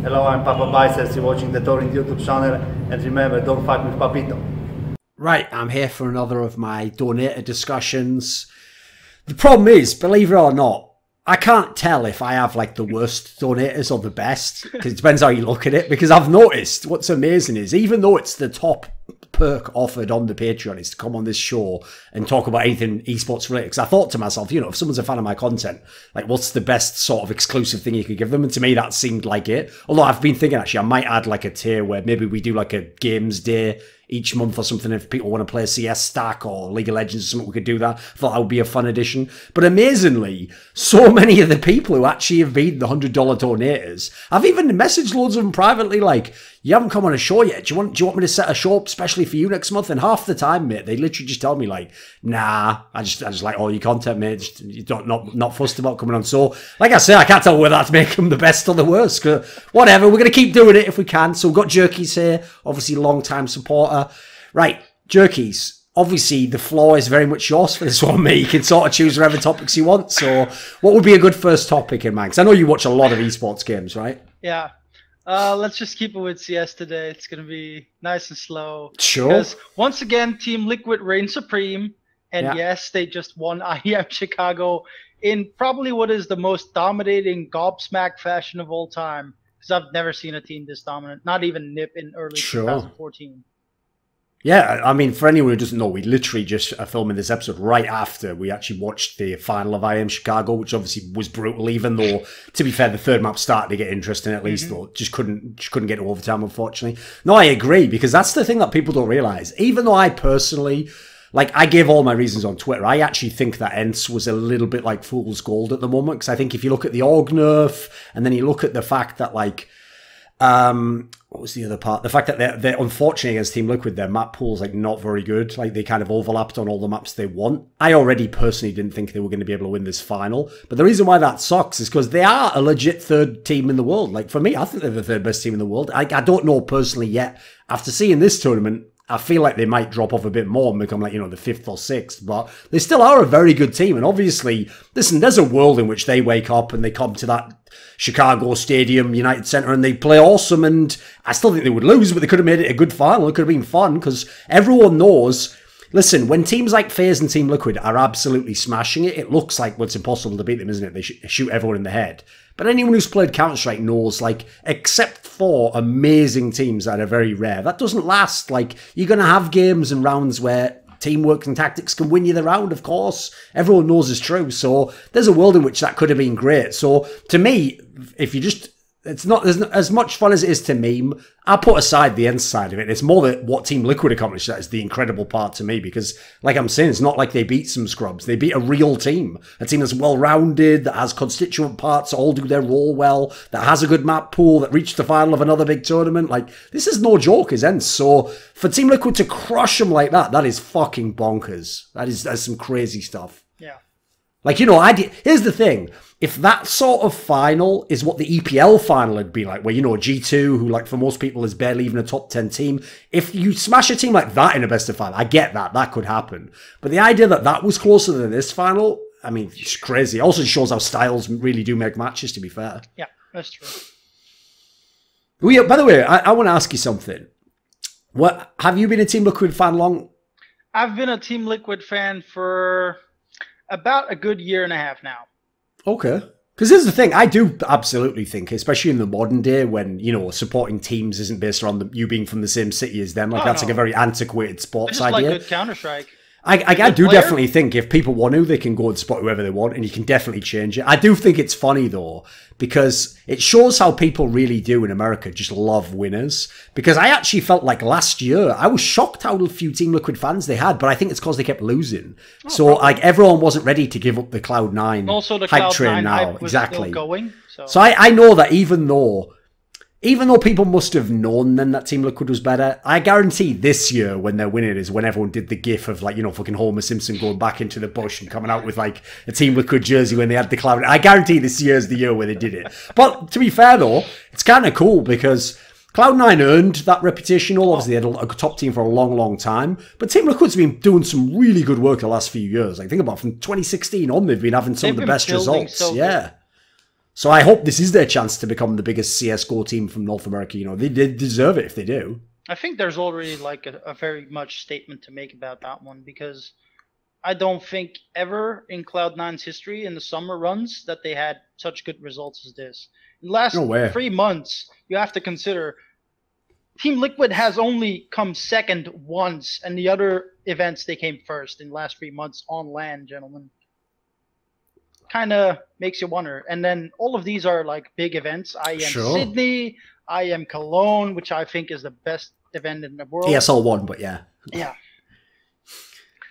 Hello, I'm Papa Biceps. You're watching the Touring YouTube channel. And remember, don't fight with Papito. Right, I'm here for another of my donator discussions. The problem is, believe it or not, I can't tell if I have like the worst donators or the best, because it depends how you look at it. Because I've noticed what's amazing is, even though it's the top perk offered on the Patreon is to come on this show and talk about anything esports related, because I thought to myself, you know, if someone's a fan of my content, like what's the best sort of exclusive thing you could give them? And to me that seemed like it. Although I've been thinking actually I might add like a tier where maybe we do like a games day each month or something. If people want to play CS Stack or League of Legends or something, we could do that. I thought that would be a fun addition. But amazingly, so many of the people who actually have been the $100 donators, I've even messaged loads of them privately like, you haven't come on a show yet. Do you want me to set a show up especially for you next month? And half the time, mate, they literally just tell me like, nah, I just like all your content, mate. Just, you don't not fussed about coming on. So, like I say, I can't tell whether that's make them the best or the worst. Whatever, we're gonna keep doing it if we can. So we've got Jerkies here, obviously long time supporter. Right, Jerkies. Obviously, the floor is very much yours for this one, mate. You can sort of choose whatever topics you want. So, what would be a good first topic in mind? Because I know you watch a lot of esports games, right? Yeah. Let's just keep it with CS today. It's going to be nice and slow. Sure. Because once again, Team Liquid reigns supreme. And yeah. yes, they just won IEM Chicago in probably what is the most dominating gobsmack fashion of all time. Because I've never seen a team this dominant. Not even NiP in early 2014. Yeah, I mean, for anyone who doesn't know, we literally just are filming this episode right after we actually watched the final of IEM Chicago, which obviously was brutal, even though, to be fair, the third map started to get interesting at least, though. Just couldn't get to overtime, unfortunately. No, I agree, because that's the thing that people don't realise. Even though I personally, like, I gave all my reasons on Twitter, I actually think that ENCE was a little bit like fool's gold at the moment, because I think if you look at the org nerf, and then you look at the fact that, like, what was the other part? The fact that they're unfortunately against Team Liquid, their map pool's like not very good. Like they kind of overlapped on all the maps they want. I already personally didn't think they were going to be able to win this final. But the reason why that sucks is because they are a legit third team in the world. Like for me, I think they're the third best team in the world. I don't know personally yet. After seeing this tournament, I feel like they might drop off a bit more and become like, you know, the 5th or 6th, but they still are a very good team. And obviously, listen, there's a world in which they wake up and they come to that Chicago Stadium, United Center, and they play awesome. And I still think they would lose, but they could have made it a good final. It could have been fun because everyone knows, listen, when teams like FaZe and Team Liquid are absolutely smashing it, it looks like it's impossible to beat them, isn't it? They shoot everyone in the head. But anyone who's played Counter-Strike knows, like, except for amazing teams that are very rare, that doesn't last. Like, you're going to have games and rounds where teamwork and tactics can win you the round, of course. Everyone knows it's true. So there's a world in which that could have been great. So to me, if you just... It's not as much fun as it is to meme. I'll put aside the end side of it. It's more that what Team Liquid accomplished that is the incredible part to me because, like I'm saying, it's not like they beat some scrubs. They beat a real team. A team that's well-rounded, that has constituent parts that all do their role well, that has a good map pool, that reached the final of another big tournament. Like, this is no joke, is ENCE. So, for Team Liquid to crush them like that, that is fucking bonkers. That's some crazy stuff. Yeah. Like, you know, here's the thing. If that sort of final is what the EPL final would be like, where, you know, G2, who, like, for most people is barely even a top 10 team, if you smash a team like that in a best of final, I get that. That could happen. But the idea that that was closer than this final, I mean, it's crazy. It also shows how styles really do make matches, to be fair. Yeah, that's true. By the way, I want to ask you something. What have you been a Team Liquid fan long? I've been a Team Liquid fan for about a good year and a half now. Okay. Because here's the thing, I do absolutely think, especially in the modern day when, you know, supporting teams isn't based on you being from the same city as them. Like, that's like a very antiquated sports idea. I just like good Counter-Strike. I do definitely think if people want to, they can go and spot whoever they want, and you can definitely change it. I do think it's funny, though, because it shows how people really do in America just love winners. Because I actually felt like last year, I was shocked how few Team Liquid fans they had, but I think it's because they kept losing. So, like, everyone wasn't ready to give up the Cloud9 also the hype Cloud9 train now. hype was Exactly. still going. So I know that even though people must have known then that Team Liquid was better, I guarantee this year when they're winning is when everyone did the gif of, like, you know, fucking Homer Simpson going back into the bush and coming out with, like, a Team Liquid jersey when they had the Cloud. I guarantee this year's the year where they did it. But to be fair, though, it's kind of cool because Cloud9 earned that reputation. Obviously, they had a top team for a long, long time. But Team Liquid's been doing some really good work the last few years. Like, think about it, from 2016 on, they've been having some of the best results. Yeah. So I hope this is their chance to become the biggest CSGO team from North America. You know, they deserve it if they do. I think there's already like a very much statement to make about that one, because I don't think ever in Cloud9's history in the summer runs that they had such good results as this. In the last 3 months, you have to consider Team Liquid has only come second once, and the other events they came first in the last 3 months on LAN, gentlemen. Kind of makes you wonder. And then all of these are like big events. IEM Sydney, IEM Cologne, which I think is the best event in the world. ESL 1, but yeah. Yeah.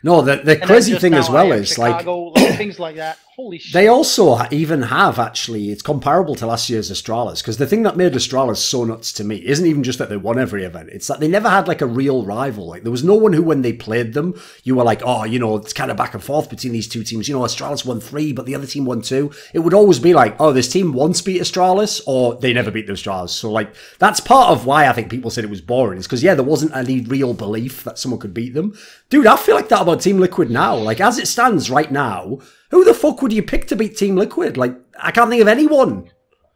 No, the crazy thing as well is Chicago, like things like that. Holy shit. They also even have actually, it's comparable to last year's Astralis, because the thing that made Astralis so nuts to me isn't even just that they won every event. It's that they never had like a real rival. Like there was no one who, when they played them, you were like, oh, you know, it's kind of back and forth between these two teams. You know, Astralis won 3, but the other team won 2. It would always be like, oh, this team once beat Astralis, or they never beat the Astralis. So like, that's part of why I think people said it was boring. Is because, yeah, there wasn't any real belief that someone could beat them. Dude, I feel like that about Team Liquid now. Like, as it stands right now, who the fuck would you pick to beat Team Liquid? Like, I can't think of anyone.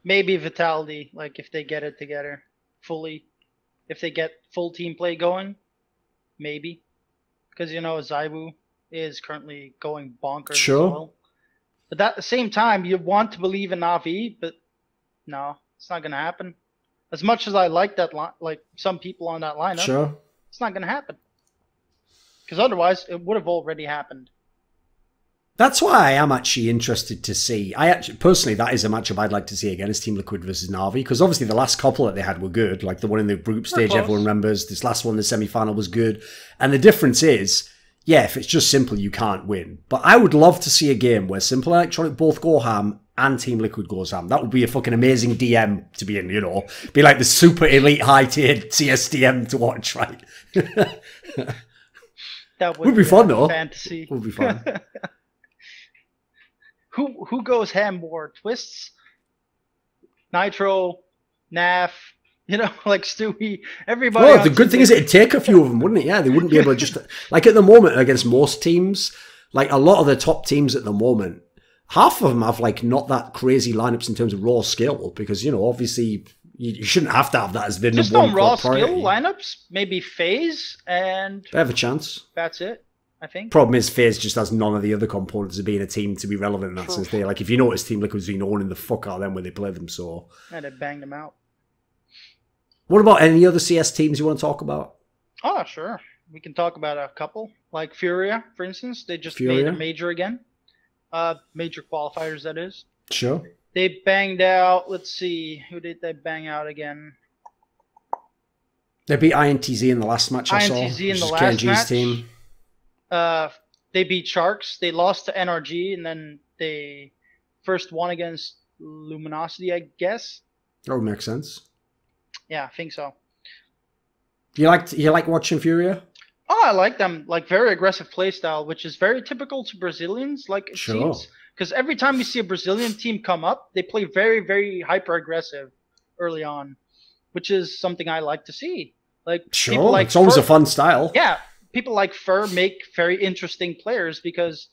Maybe Vitality, like, if they get it together fully. If they get full team play going, maybe. Because, you know, Zaibu is currently going bonkers as well. But at the same time, you want to believe in Navi, but no, it's not going to happen. As much as I like that, like some people on that lineup, it's not going to happen. Because otherwise, it would have already happened. That's why I am actually interested to see. I actually, personally, that is a matchup I'd like to see again, is Team Liquid versus Na'Vi, because obviously the last couple that they had were good. Like the one in the group stage, everyone remembers. This last one, the semi-final, was good. And the difference is, yeah, if it's just Simple, you can't win. But I would love to see a game where Simple Electronic both go ham and Team Liquid goes ham. That would be a fucking amazing DM to be in, you know. Be like the super elite high-tiered CSDM to watch, right? That would be fun, though. Fantasy. Would be fun. Who goes ham more? Twists, Nitro, Naf, you know, like Stewie, everybody. Well, the good thing is it'd take a few of them, wouldn't it? Yeah, they wouldn't be able to just... Like at the moment, against most teams, like a lot of the top teams at the moment, half of them have like not that crazy lineups in terms of raw skill, because, you know, obviously... You shouldn't have to have that as the just number one raw priority. Skill lineups, maybe FaZe, and they have a chance. That's it, I think. Problem is, FaZe just has none of the other components of being a team to be relevant in that sense. They like, if you notice, Team Liquid's been owning the fuck out of them when they play them. So yeah, they banged them out. What about any other CS teams you want to talk about? Oh, sure. We can talk about a couple, like Furia, for instance. They just made a major again. Major qualifiers, that is. Sure. They banged out, let's see, who did they bang out again? They beat INTZ in the last match I saw. INTZ in the last KNG's match. Team. They beat Sharks. They lost to NRG, and then they first won against Luminosity, I guess. That would make sense. Yeah, I think so. You like watching Furia? Oh, I like them. Like, very aggressive playstyle, which is very typical to Brazilians, like it seems. Because every time you see a Brazilian team come up, they play very, very hyper-aggressive early on, which is something I like to see. Like, people like it's always a fun style. Yeah, people like Fur make very interesting players because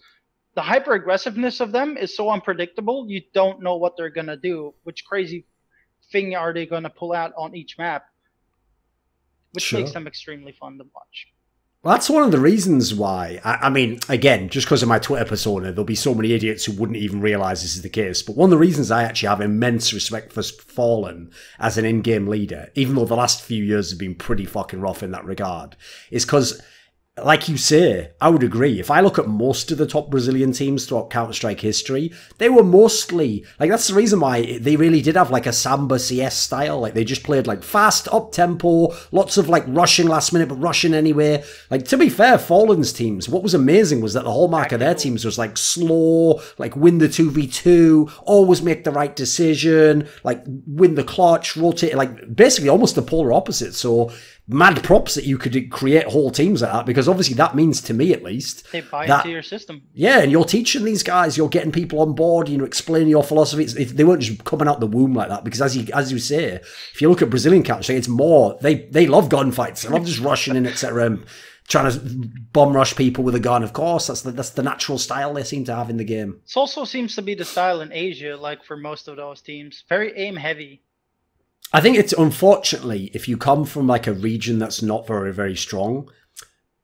the hyper-aggressiveness of them is so unpredictable, you don't know what they're going to do. Which crazy thing are they going to pull out on each map? Which makes them extremely fun to watch. Well, that's one of the reasons why, I mean, again, just because of my Twitter persona, there'll be so many idiots who wouldn't even realise this is the case. But one of the reasons I actually have immense respect for Fallen as an in-game leader, even though the last few years have been pretty fucking rough in that regard, is because, like you say, I would agree. If I look at most of the top Brazilian teams throughout Counter-Strike history, they were mostly, like, that's the reason why they really did have, like, a Samba CS style. Like, they just played, like, fast, up-tempo, lots of, like, rushing last minute, but rushing anyway. Like, to be fair, Fallen's teams, what was amazing was that the hallmark of their teams was, like, slow, like, win the 2v2, always make the right decision, like, win the clutch, rotate, like, basically almost the polar opposite. So, mad props that you could create whole teams like that, because obviously that means, to me at least, they buy into your system. Yeah, and you're teaching these guys, you're getting people on board, you know, explaining your philosophy. They weren't just coming out the womb like that, because as you say, if you look at Brazilian Counter-Strike, it's more, they love gunfights, they love just rushing in, etc. trying to bomb rush people with a gun. Of course, that's the natural style they seem to have in the game. It also seems to be the style in Asia, like for most of those teams. Very aim heavy. I think it's unfortunately, if you come from like a region that's not very, very strong,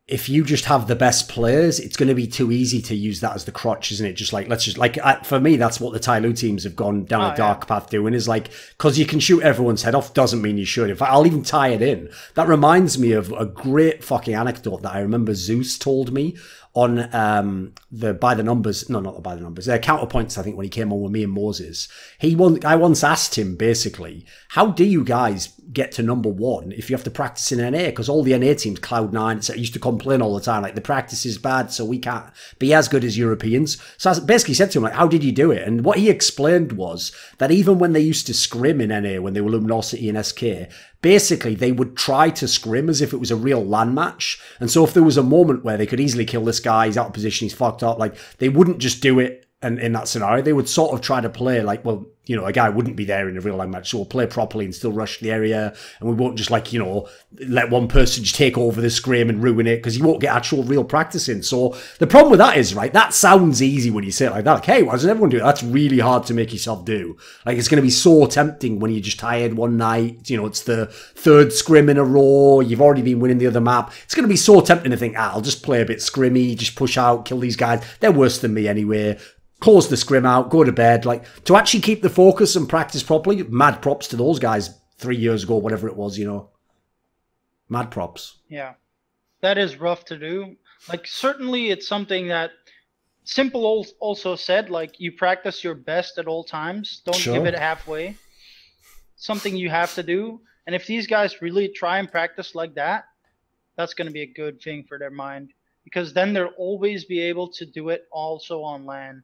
if you just have the best players, it's going to be too easy to use that as the crutch, isn't it? Just like, let's just like, for me, that's what the Tyloo teams have gone down a dark path doing, is like, because you can shoot everyone's head off doesn't mean you should. In fact, I'll even tie it in. That reminds me of a great fucking anecdote that I remember Zeus told me on the By the Numbers, no, not the By the Numbers, Counterpoints, I think, when he came on with me and Moses. I once asked him, basically, how do you guys get to #1 if you have to practice in NA? Because all the NA teams, Cloud9, so used to complain all the time, like, the practice is bad, so we can't be as good as Europeans. So I basically said to him, like, how did you do it? And what he explained was that even when they used to scrim in NA, when they were Luminosity and SK, basically, they would try to scrim as if it was a real LAN match. And so if there was a moment where they could easily kill this guy, he's out of position, he's fucked up, like, they wouldn't just do it. And in that scenario, they would sort of try to play like, well, you know, a guy wouldn't be there in a real LAN match, so we'll play properly and still rush the area. And we won't just, like, you know, let one person just take over the scrim and ruin it, because you won't get actual real practice in. So the problem with that is, right, that sounds easy when you say it like that. Like, hey, why doesn't everyone do it? That's really hard to make yourself do. Like, it's going to be so tempting when you're just tired one night. You know, it's the 3rd scrim in a row. You've already been winning the other map. It's going to be so tempting to think, I'll just play a bit scrimmy, just push out, kill these guys. They're worse than me anyway. Close the scrim out, go to bed. Like, to actually keep the focus and practice properly, mad props to those guys 3 years ago, whatever it was, you know. Mad props. Yeah. That is rough to do. Like, certainly it's something that Simple also said, like, you practice your best at all times. Don't give it halfway. Something you have to do. And if these guys really try and practice like that, that's going to be a good thing for their mind. Because then they'll always be able to do it also on LAN.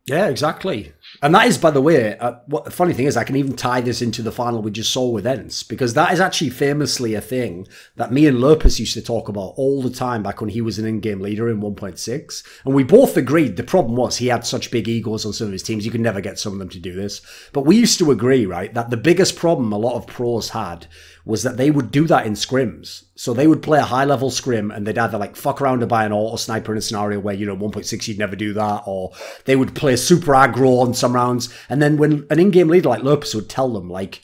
Yeah, exactly. And that is, by the way, what the funny thing is, I can even tie this into the final we just saw with Ents, because that is actually famously a thing that me and Lurpus used to talk about all the time back when he was an in-game leader in 1.6. And we both agreed the problem was he had such big egos on some of his teams, you could never get some of them to do this. But we used to agree, right, that the biggest problem a lot of pros had was that they would do that in scrims. So they would play a high-level scrim, and they'd either, like, fuck around and buy an auto sniper in a scenario where, you know, 1.6 you'd never do that, or they would play super aggro on some rounds. And then when an in-game leader like Lurpus would tell them, like,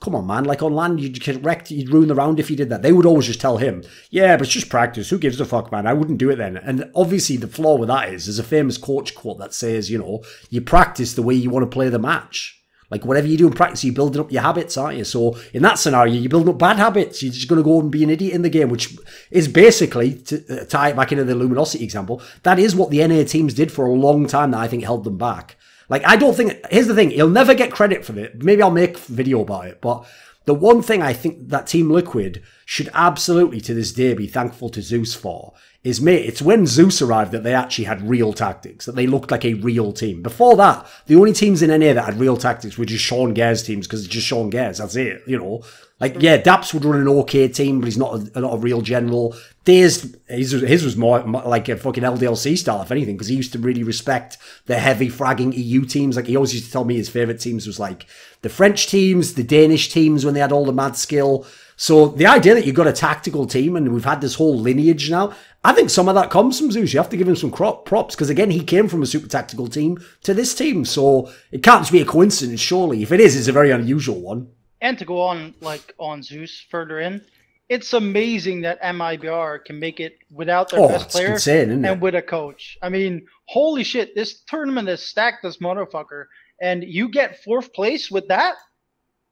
come on, man, like, on land, you'd get wrecked, you'd ruin the round if you did that. They would always just tell him, yeah, but it's just practice. Who gives a fuck, man? I wouldn't do it then. And obviously the flaw with that is, there's a famous coach quote that says, you know, you practice the way you want to play the match. Like, whatever you do in practice, you're building up your habits, aren't you? So in that scenario, you're building up bad habits. You're just going to go and be an idiot in the game, which is basically, to tie it back into the Luminosity example, that is what the NA teams did for a long time that I think held them back. Like, I don't think, here's the thing, he'll never get credit for it. Maybe I'll make a video about it, but the one thing I think that Team Liquid should absolutely to this day be thankful to Zeus for is, mate, it's when Zeus arrived that they actually had real tactics, that they looked like a real team. Before that, the only teams in NA that had real tactics were just Sean Gare's teams, because it's just Sean Gare's, that's it, you know. Like, yeah, Daps would run an okay team, but he's not a real general. Days, his was more like a fucking LDLC style, if anything, because he used to really respect the heavy fragging EU teams. Like, he always used to tell me his favourite teams was, like, the French teams, the Danish teams when they had all the mad skill. So the idea that you've got a tactical team, and we've had this whole lineage now, I think some of that comes from Zeus. You have to give him some props, because again, he came from a super tactical team to this team. So it can't just be a coincidence, surely. If it is, it's a very unusual one. And to go on, like, on Zeus further in, it's amazing that MIBR can make it without their best player and with a coach. I mean, holy shit, this tournament is stacked as motherfucker. And you get 4th place with that?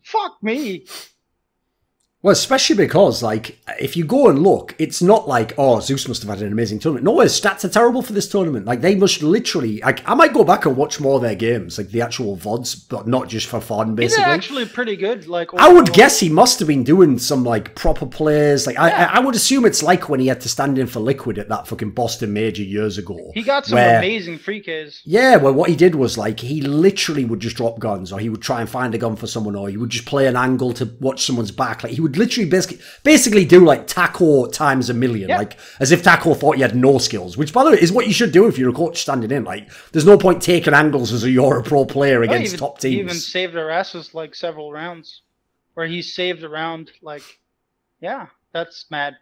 Fuck me. Well, especially because, like, if you go and look, it's not like, oh, Zeus must have had an amazing tournament. No, his stats are terrible for this tournament. Like, they must literally, like, I might go back and watch more of their games, like the actual VODs, but not just for fun, basically. He's actually pretty good. Like, I would guess he must have been doing some, like, proper plays. Like, yeah. I would assume it's like when he had to stand in for Liquid at that fucking Boston Major years ago. He got some amazing free Ks. Yeah, well, what he did was, like, he literally would just drop guns, or he would try and find a gun for someone, or he would just play an angle to watch someone's back. Like, he would literally basically do, like, Taco times a million, like, as if Taco thought he had no skills, which, by the way, is what you should do if you're a coach standing in. Like, there's no point taking angles as you're a pro player against top teams. He even saved our asses, like, several rounds, where he saved around, like, yeah, that's mad.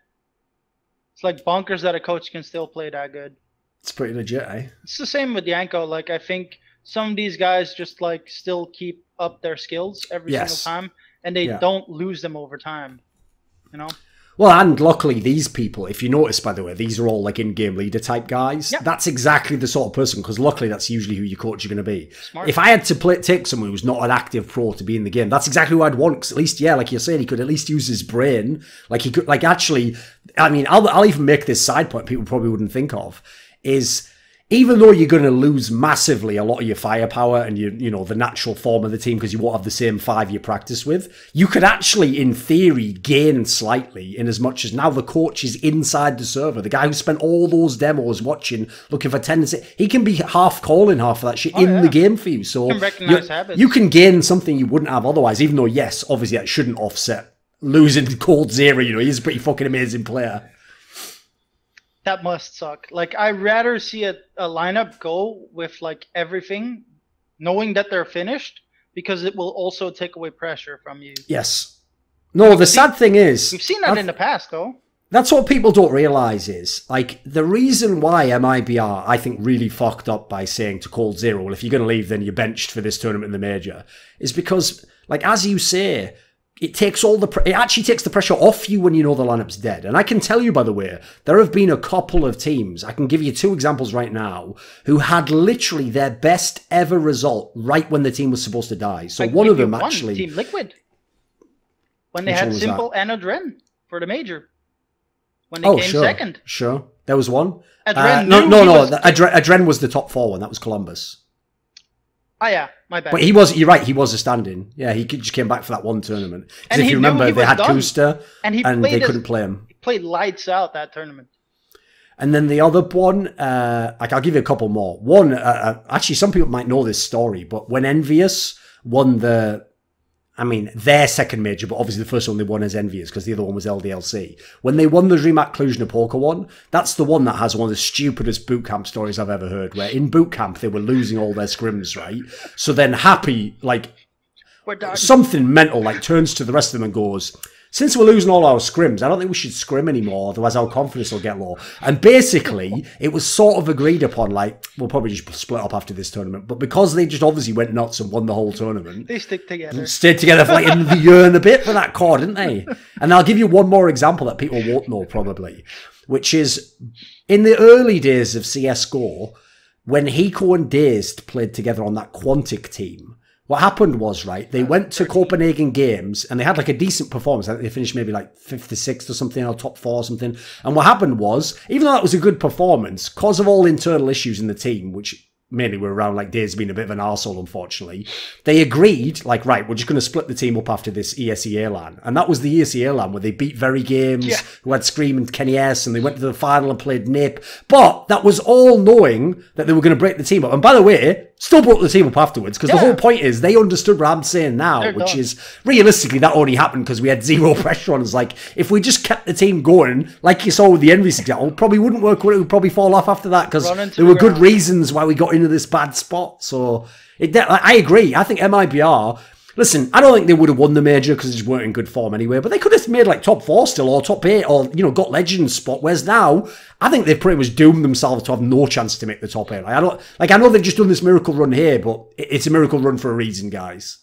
It's like bonkers that a coach can still play that good. It's pretty legit, eh? It's the same with Yanko. Like, I think some of these guys just like still keep up their skills every single time, and they don't lose them over time. You know. Well, and luckily these people, if you notice, by the way, these are all like in-game leader type guys. Yep. That's exactly the sort of person, because luckily that's usually who your coach are going to be. Smart. If I had to take someone who's not an active pro to be in the game, that's exactly who I'd want. Because at least, yeah, like you're saying, he could at least use his brain. Like he could, like actually, I mean, I'll even make this side point people probably wouldn't think of, is even though you're going to lose massively a lot of your firepower and you know, the natural form of the team because you won't have the same 5 you practice with, you could actually, in theory, gain slightly in as much as now the coach is inside the server. The guy who spent all those demos watching, looking for tendency, he can be half calling half of that shit in the game for you. So you can gain something you wouldn't have otherwise, even though, yes, obviously that shouldn't offset losing Cold Zero. You know, he's a pretty fucking amazing player. That must suck. Like, I'd rather see a lineup go with, like, everything, knowing that they're finished, because it will also take away pressure from you. Yes. No, the sad thing is... We've seen that in the past, though. That's what people don't realise is, like, the reason why MIBR, I think, really fucked up by saying to Cold Zero, well, if you're going to leave, then you're benched for this tournament in the Major, is because, like, as you say... It actually takes the pressure off you when you know the lineup's dead. And I can tell you, by the way, there have been a couple of teams, I can give you 2 examples right now, who had literally their best ever result right when the team was supposed to die. So one of them actually... Team Liquid. When they had Simple and Adren for the Major. When they came second. Sure. There was one. Adren no. Adren was the top 4 one. That was Columbus. Oh, yeah. My bad. But you're right, he was a stand-in. Yeah, he just came back for that one tournament. Because if you remember, they had Kusta, and they couldn't play him. He played lights out that tournament. And then the other one, like I'll give you a couple more. One, actually, some people might know this story, but when Envious won their second major, but obviously the first one they won as Envious because the other one was LDLC. When they won the DreamHack Cluj-Napoca one, that's the one that has one of the stupidest bootcamp stories I've ever heard, where in bootcamp they were losing all their scrims, right? So then Happy, like, something mental, like, turns to the rest of them and goes... Since we're losing all our scrims, I don't think we should scrim anymore, otherwise our confidence will get low. And basically, it was sort of agreed upon, like, we'll probably just split up after this tournament. But because they just obviously went nuts and won the whole tournament... They stick together. Stayed together for like a year and a bit for that core, didn't they? And I'll give you one more example that people won't know, probably, which is, in the early days of CSGO, when Hiko and Dazed played together on that Quantic team... What happened was, right, they went to Copenhagen Games and they had like a decent performance. I think they finished maybe like 5th or 6th or something, or top 4 or something. And what happened was, even though that was a good performance, because of all internal issues in the team, which mainly were around like Days being a bit of an arsehole, unfortunately, they agreed, like, right, we're just going to split the team up after this ESEA LAN. And that was the ESEA LAN where they beat Very Games, who had Scream and Kenny S, and they went to the final and played NIP. But that was all knowing that they were going to break the team up. And by the way, still broke the team up afterwards, because the whole point is they understood what I'm saying now, which is realistically that only happened because we had zero pressure on us. Like, if we just kept the team going, like you saw with the Envious example, it probably wouldn't work. It would probably fall off after that because there were good reasons why we got into this bad spot. So I agree. I think MIBR. Listen, I don't think they would have won the major because they just weren't in good form anyway, but they could have made like top 4 still, or top 8, or, you know, got Legends spot, whereas now, I think they've pretty much doomed themselves to have no chance to make the top 8. I know they've just done this miracle run here, but it's a miracle run for a reason, guys.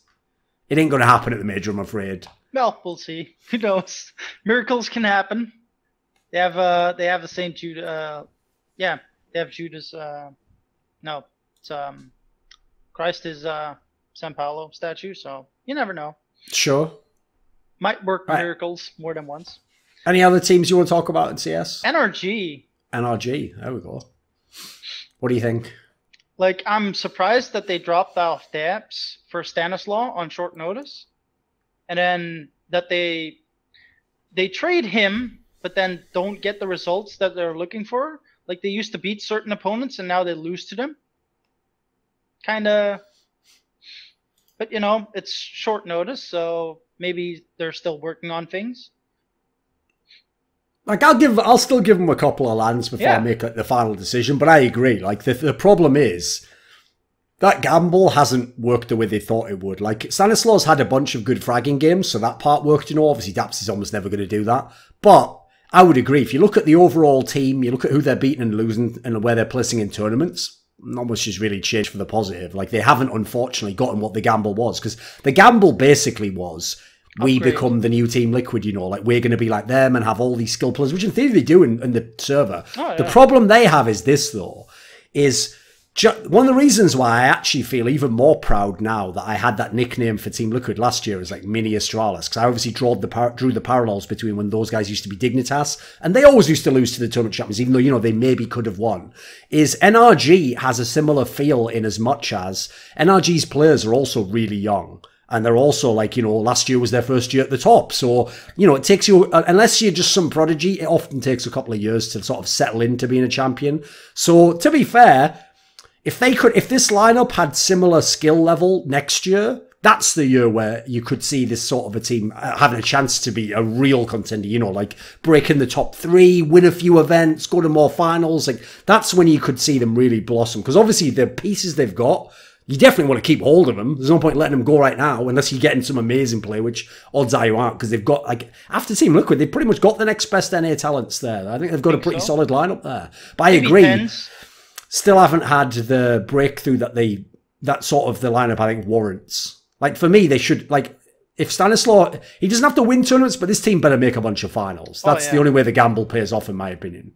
It ain't going to happen at the major, I'm afraid. Well, we'll see. Who knows? Miracles can happen. They have the St. Jude, they have Judas, no, it's, Christ is, San Paulo statue, so you never know. Sure. Might work miracles more than once. Any other teams you want to talk about in CS? NRG. NRG, there we go. What do you think? Like, I'm surprised that they dropped off Dabs for Stanislaw on short notice. And then that they trade him, but then don't get the results that they're looking for. Like, they used to beat certain opponents, and now they lose to them. Kind of... But, you know, it's short notice, so maybe they're still working on things. Like, I'll still give them a couple of lands before I make the final decision, but I agree. Like, the problem is that gamble hasn't worked the way they thought it would. Like, Stanislaw's had a bunch of good fragging games, so that part worked, you know. Obviously, Daps is almost never going to do that. But I would agree. If you look at the overall team, you look at who they're beating and losing and where they're placing in tournaments, not much has really changed for the positive. Like, they haven't, unfortunately, gotten what the gamble was. Because the gamble basically was, we become the new Team Liquid, you know, like, we're going to be like them and have all these skill players, which in theory they do in the server. Oh, yeah. The problem they have is this, though, is one of the reasons why I actually feel even more proud now that I had that nickname for Team Liquid last year is like Mini Astralis, because I obviously drew the parallels between when those guys used to be Dignitas, and they always used to lose to the tournament champions, even though, you know, they maybe could have won, is NRG has a similar feel in as much as NRG's players are also really young. And they're also like, you know, last year was their first year at the top. So, you know, it takes you, unless you're just some prodigy, it often takes a couple of years to sort of settle into being a champion. So, to be fair, if this lineup had similar skill level next year, that's the year where you could see this sort of a team having a chance to be a real contender, you know, like breaking the top 3, win a few events, go to more finals. Like, that's when you could see them really blossom. Because obviously the pieces they've got, you definitely want to keep hold of them. There's no point letting them go right now unless you're getting some amazing play, which odds are you aren't, because they've got, like, after Team Liquid, they've pretty much got the next best NA talents there. I think they've got a pretty solid lineup there. But I agree, still haven't had the breakthrough that sort of the lineup I think warrants. Like, for me, they should, like, if Stanislaw, he doesn't have to win tournaments, but this team better make a bunch of finals. That's the only way the gamble pays off, in my opinion.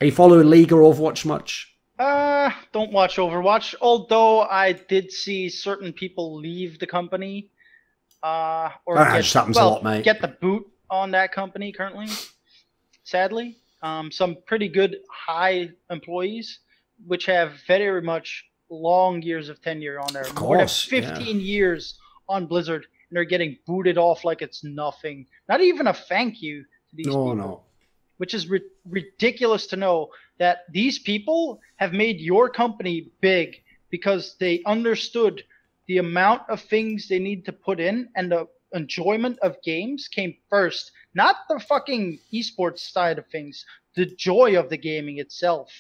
Are you following League or Overwatch much? Don't watch Overwatch, although I did see certain people leave the company. Or just happens a lot, mate. Get the boot on that company currently, sadly. Some pretty good high employees, which have very much long years of tenure on there. Of course, more than 15 years on Blizzard, and they're getting booted off like it's nothing. Not even a thank you to these people. No. Which is ridiculous to know that these people have made your company big because they understood the amount of things they need to put in, and the enjoyment of games came first. Not the fucking esports side of things. The joy of the gaming itself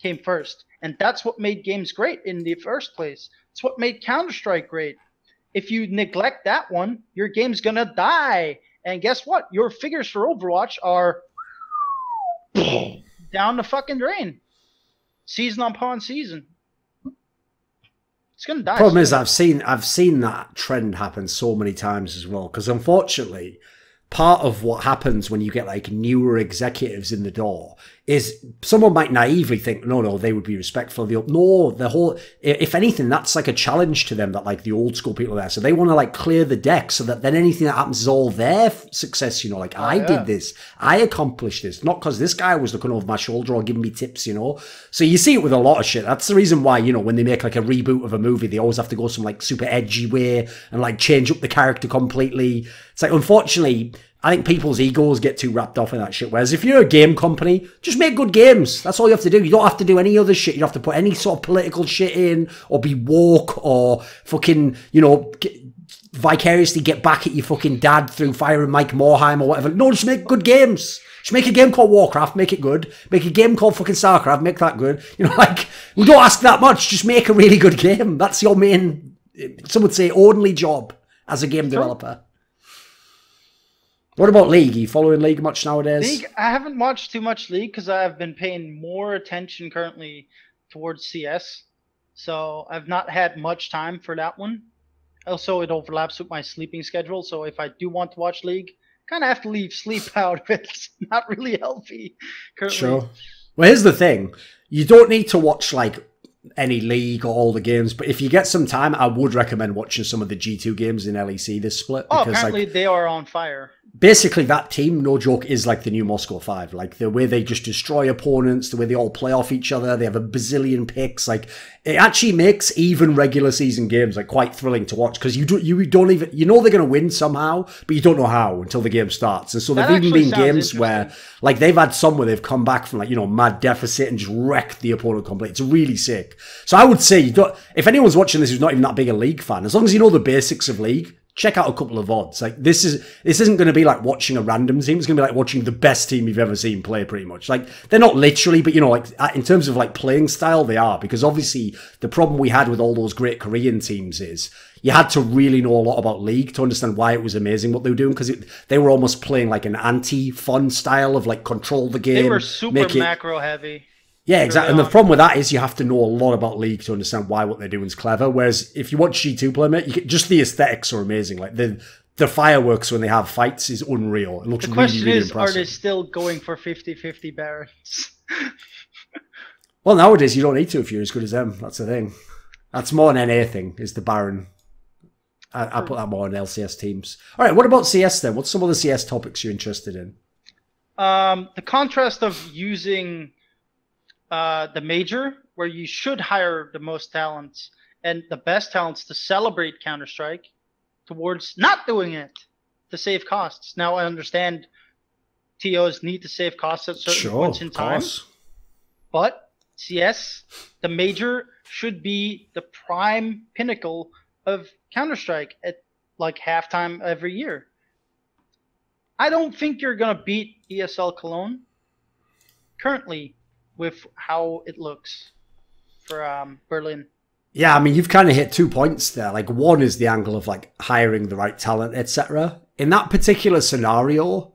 came first. And that's what made games great in the first place. It's what made Counter-Strike great. If you neglect that one, your game's gonna die. And guess what? Your figures for Overwatch are down the fucking drain, season upon season. It's gonna die. Problem is, I've seen that trend happen so many times as well. Because unfortunately, part of what happens when you get like newer executives in the door is someone might naively think, no, they would be respectful of the whole, if anything, that's like a challenge to them, that like the old school people are there. So they want to like clear the deck so that then anything that happens is all their success, you know, like I did this, I accomplished this, not because this guy was looking over my shoulder or giving me tips, you know. So you see it with a lot of shit. That's the reason why, you know, when they make like a reboot of a movie, they always have to go some like super edgy way and like change up the character completely. It's like, unfortunately, I think people's egos get too wrapped up in that shit. Whereas if you're a game company, just make good games. That's all you have to do. You don't have to do any other shit. You don't have to put any sort of political shit in, or be woke, or fucking, you know, vicariously get back at your fucking dad through firing Mike Morheim or whatever. No, just make good games. Just make a game called Warcraft, make it good. Make a game called fucking StarCraft, make that good. You know, like, we don't ask that much. Just make a really good game. That's your main, some would say, only job as a game developer. What about League? Are you following League much nowadays? League, I haven't watched too much League because I've been paying more attention currently towards CS. So I've not had much time for that one. Also, it overlaps with my sleeping schedule. So if I do want to watch League, kind of have to leave sleep out of it. It's not really healthy currently. Sure. Well, here's the thing. You don't need to watch like any League or all the games, but if you get some time, I would recommend watching some of the G2 games in LEC this split. Because, apparently they are on fire. Basically, that team, no joke, is like the new Moscow 5. Like, the way they just destroy opponents, the way they all play off each other, they have a bazillion picks. Like, it actually makes even regular season games like quite thrilling to watch, because you don't even, you know they're going to win somehow, but you don't know how until the game starts. And so there've even been games where, like, they've had some where they've come back from, like, you know, mad deficit and just wrecked the opponent completely. It's really sick. So I would say, if anyone's watching this who's not even that big a League fan, as long as you know the basics of League, check out a couple of odds. Like this isn't going to be like watching a random team. It's going to be like watching the best team you've ever seen play, pretty much. Like they're not literally, but you know, like in terms of like playing style, they are, because obviously the problem we had with all those great Korean teams is you had to really know a lot about League to understand why it was amazing what they were doing, because they were almost playing like an anti-fun style of like control the game. They were super macro heavy. Yeah, exactly. And the problem with that is you have to know a lot about League to understand why what they're doing is clever. Whereas if you watch G2 play, mate, just the aesthetics are amazing. Like the fireworks when they have fights is unreal. It looks really, really impressive. Are they still going for 50-50 Barons? Well, nowadays you don't need to if you're as good as them. That's the thing. That's more an NA thing, is the Baron. I put that more on LCS teams. All right, what about CS then? What's some of the CS topics you're interested in? The contrast of using the major, where you should hire the most talents and the best talents to celebrate Counter-Strike, towards not doing it to save costs. Now, I understand TOs need to save costs at certain points in time, but CS, the major, should be the prime pinnacle of Counter-Strike at like halftime every year. I don't think you're going to beat ESL Cologne currently with how it looks for Berlin. Yeah, I mean, you've kind of hit 2 points there. Like, one is the angle of like hiring the right talent, etc. In that particular scenario,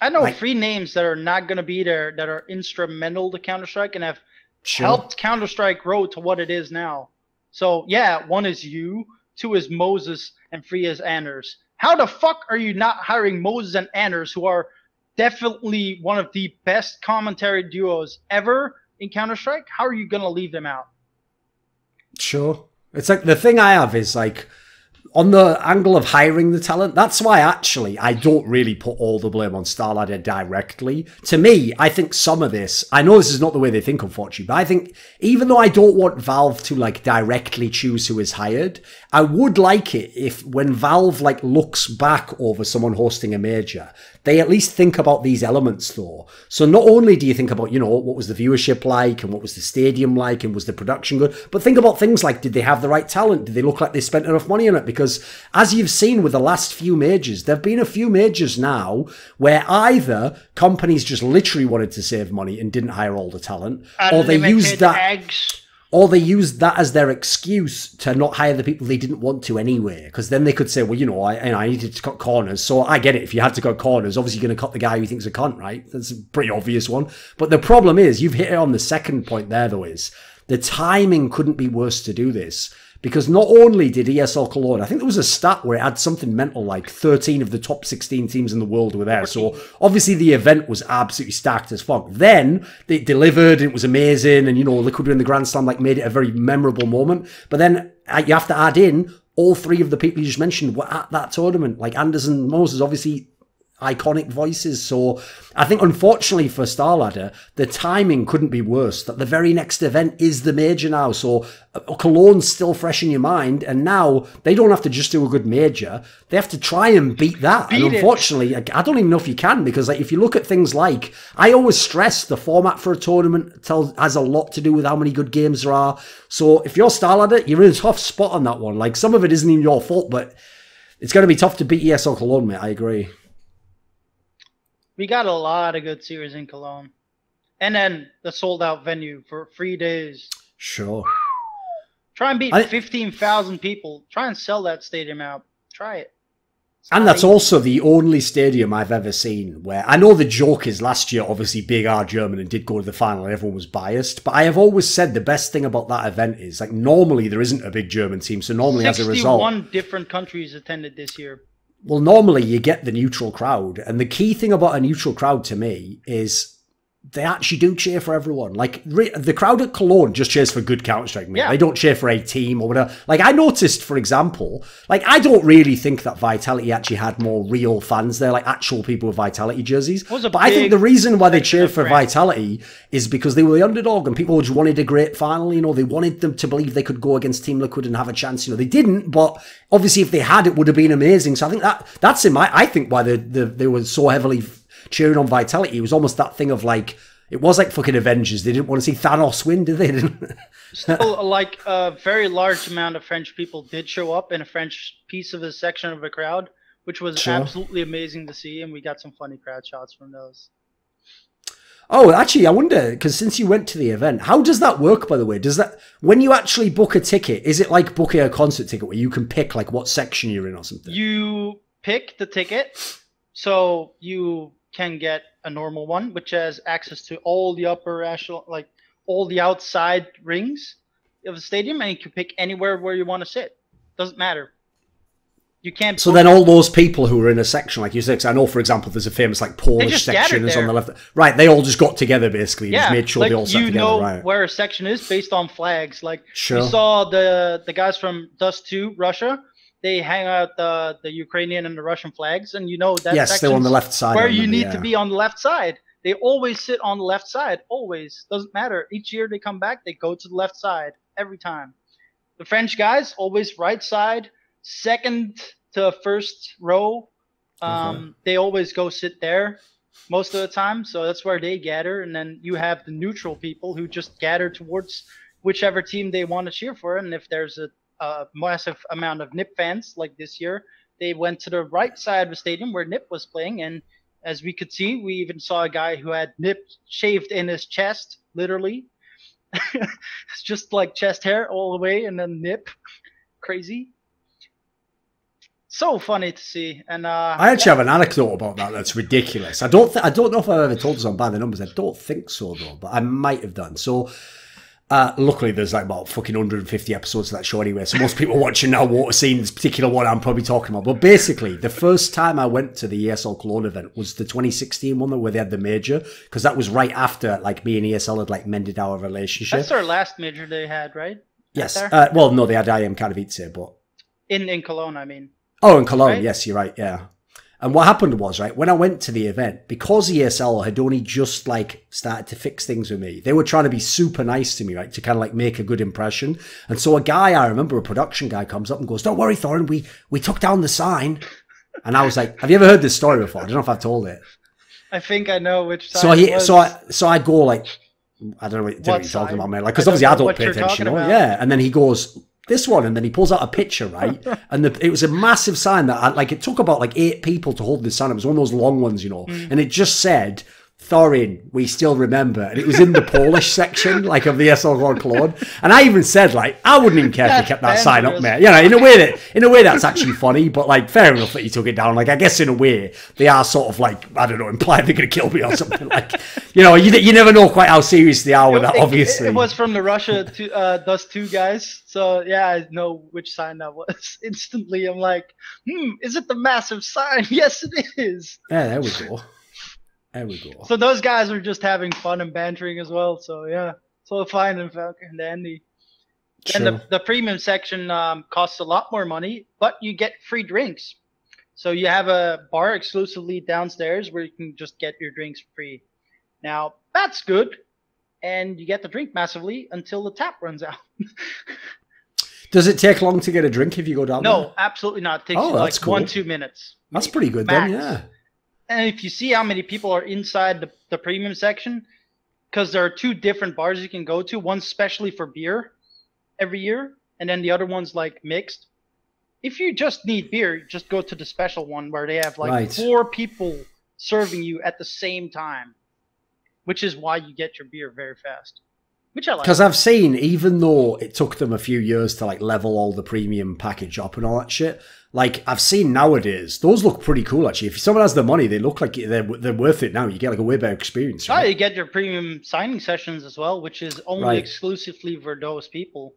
I know like, 3 names that are not going to be there that are instrumental to Counter-Strike and have helped Counter-Strike grow to what it is now. So, yeah, 1 is you, 2 is Moses, and 3 is Anders. How the fuck are you not hiring Moses and Anders, who are definitely one of the best commentary duos ever in Counter-Strike? How are you going to leave them out? Sure. It's like the thing I have is like on the angle of hiring the talent. That's why actually I don't really put all the blame on StarLadder directly. To me, I think some of this, I know this is not the way they think, unfortunately, but I think even though I don't want Valve to like directly choose who is hired, I would like it if when Valve like looks back over someone hosting a major, they at least think about these elements though. So not only do you think about, you know, what was the viewership like and what was the stadium like and was the production good, but think about things like, did they have the right talent? Did they look like they spent enough money on it? Because as you've seen with the last few majors, there have been a few majors now where either companies just literally wanted to save money and didn't hire all the talent, or they used that... Or they used that as their excuse to not hire the people they didn't want to anyway. Because then they could say, well, you know, I needed to cut corners. So I get it. If you had to cut corners, obviously you're going to cut the guy who thinks a cunt, right? That's a pretty obvious one. But the problem is, you've hit it on the second point there, though, is the timing couldn't be worse to do this. Because not only did ESL Cologne, I think there was a stat where it had something mental like 13 of the top 16 teams in the world were there. So obviously the event was absolutely stacked as fuck. Then they delivered, and it was amazing. And, you know, Liquid in the Grand Slam like made it a very memorable moment. But then you have to add in all 3 of the people you just mentioned were at that tournament. Like Anders and Moses, obviously iconic voices. So I think unfortunately for StarLadder, the timing couldn't be worse. That the very next event is the major now. So Cologne's still fresh in your mind, and now they don't have to just do a good major. They have to try and beat that. And unfortunately, I don't even know if you can, because like if you look at things like, I always stress the format for a tournament has a lot to do with how many good games there are. So if you're StarLadder, you're in a tough spot on that one. Like some of it isn't even your fault, but it's going to be tough to beat ESL Cologne, mate. I agree. We got a lot of good series in Cologne. And then the sold-out venue for 3 days. Sure. Try and beat 15,000 people. Try and sell that stadium out. Try it. And that's also the only stadium I've ever seen where... I know the joke is last year, obviously, Big R German and did go to the final and everyone was biased. But I have always said the best thing about that event is, like, normally there isn't a big German team. So normally as a result... 61 different countries attended this year. Well, normally you get the neutral crowd. And the key thing about a neutral crowd to me is they actually do cheer for everyone. Like, the crowd at Cologne just cheers for good Counter-Strike, mate. Yeah. They don't cheer for a team or whatever. Like, I noticed, for example, like, I don't really think that Vitality actually had more real fans there, like actual people with Vitality jerseys. But I think the reason why they cheered for Vitality is because they were the underdog and people just wanted a great final. You know, they wanted them to believe they could go against Team Liquid and have a chance. You know, they didn't, but obviously if they had, it would have been amazing. So I think that's I think why they were so heavily cheering on Vitality. It was almost that thing of like, It was like fucking Avengers. They didn't want to see Thanos win, did they? Still, like a very large amount of French people did show up in a French piece of a section of a crowd, which was absolutely amazing to see, and we got some funny crowd shots from those. Oh, actually, I wonder, because since you went to the event, how does that work, by the way? Does that, when you actually book a ticket, is it like booking a concert ticket where you can pick like what section you're in or something? You pick the ticket, so you can get a normal one, which has access to all the upper echelon, like all the outside rings of the stadium, and you can pick anywhere where you want to sit. Doesn't matter. You can't. So then all those people who are in a section, like you said, 'cause I know, for example, there's a famous like Polish section is on the left. Right, they all just got together basically. Yeah, just made sure like, they all sat together. You know right. where a section is based on flags. Like sure. we saw the guys from Dust 2 Russia. They hang out the Ukrainian and the Russian flags, and you know that yes, they're on the left side. Where you need to be on the left side. They always sit on the left side. Always. Doesn't matter. Each year they come back, they go to the left side every time. The French guys always right side, second to first row. They always go sit there most of the time, so that's where they gather. And then you have the neutral people who just gather towards whichever team they want to cheer for. And if there's a massive amount of NiP fans like this year, they went to the right side of the stadium where NiP was playing. And as we could see, we even saw a guy who had NiP shaved in his chest, literally. It's just like chest hair all the way, and then NiP. Crazy. So funny to see. And I actually have an anecdote about that that's ridiculous. I don't know if I've ever told this on By the Numbers. I don't think so though, but I might have done. So luckily there's like about fucking 150 episodes of that show anyway, so most people watching now won't have seen this particular one I'm probably talking about. But basically the first time I went to the ESL Cologne event was the 2016 one where they had the major, because that was right after like me and ESL had like mended our relationship. That's their last major they had, right? Yes. Well, no, they had IM Katowice, but in Cologne, I mean. Oh, in Cologne, right? yes, you're right, yeah. And what happened was, right, when I went to the event, because ESL had only just like started to fix things with me, they were trying to be super nice to me, right, to kind of like make a good impression. And so I remember a production guy comes up and goes, "Don't worry, Thorin, we took down the sign." And I was like, have you ever heard this story before? I don't know if I've told it. I think I know which side it was. So I go like, I don't know what you're talking about, man. Like, because obviously I don't pay attention. Yeah. And then he goes, "This one," and then he pulls out a picture, right? And it was a massive sign that it took about like 8 people to hold this sign. It was one of those long ones, you know, and it just said, "Thorin, we still remember." And it was in the Polish section, like of the SL Cologne. And I even said, like, I wouldn't even care if they kept that sign up, mate. You know, in a way that's actually funny, but like fair enough that you took it down. Like, I guess in a way they are sort of like, I don't know, implying they're gonna kill me or something. Like, you know, you never know quite how serious they are with that, obviously. It was from the Russia Dust 2 guys. So yeah, I know which sign that was. Instantly I'm like, is it the massive sign? Yes it is. Yeah, there we go. There we go. So those guys are just having fun and bantering as well. So yeah, so fine and dandy. And the premium section costs a lot more money, but you get free drinks. So you have a bar exclusively downstairs where you can just get your drinks free. Now that's good, and you get the drink massively until the tap runs out. Does it take long to get a drink if you go down there? No, absolutely not. It takes you like cool. 1-2 minutes. That's pretty good max. Then, yeah. And if you see how many people are inside the premium section, because there are 2 different bars you can go to, one specially for beer every year, and then the other one's like mixed. If you just need beer, just go to the special one where they have like 4 people serving you at the same time, which is why you get your beer very fast. Which I like. Because I've seen, even though it took them a few years to like level all the premium package up and all that shit, like I've seen nowadays, those look pretty cool actually. If someone has the money, they look like they're worth it now. You get like a way better experience. Right? Oh, you get your premium signing sessions as well, which is only exclusively for those people.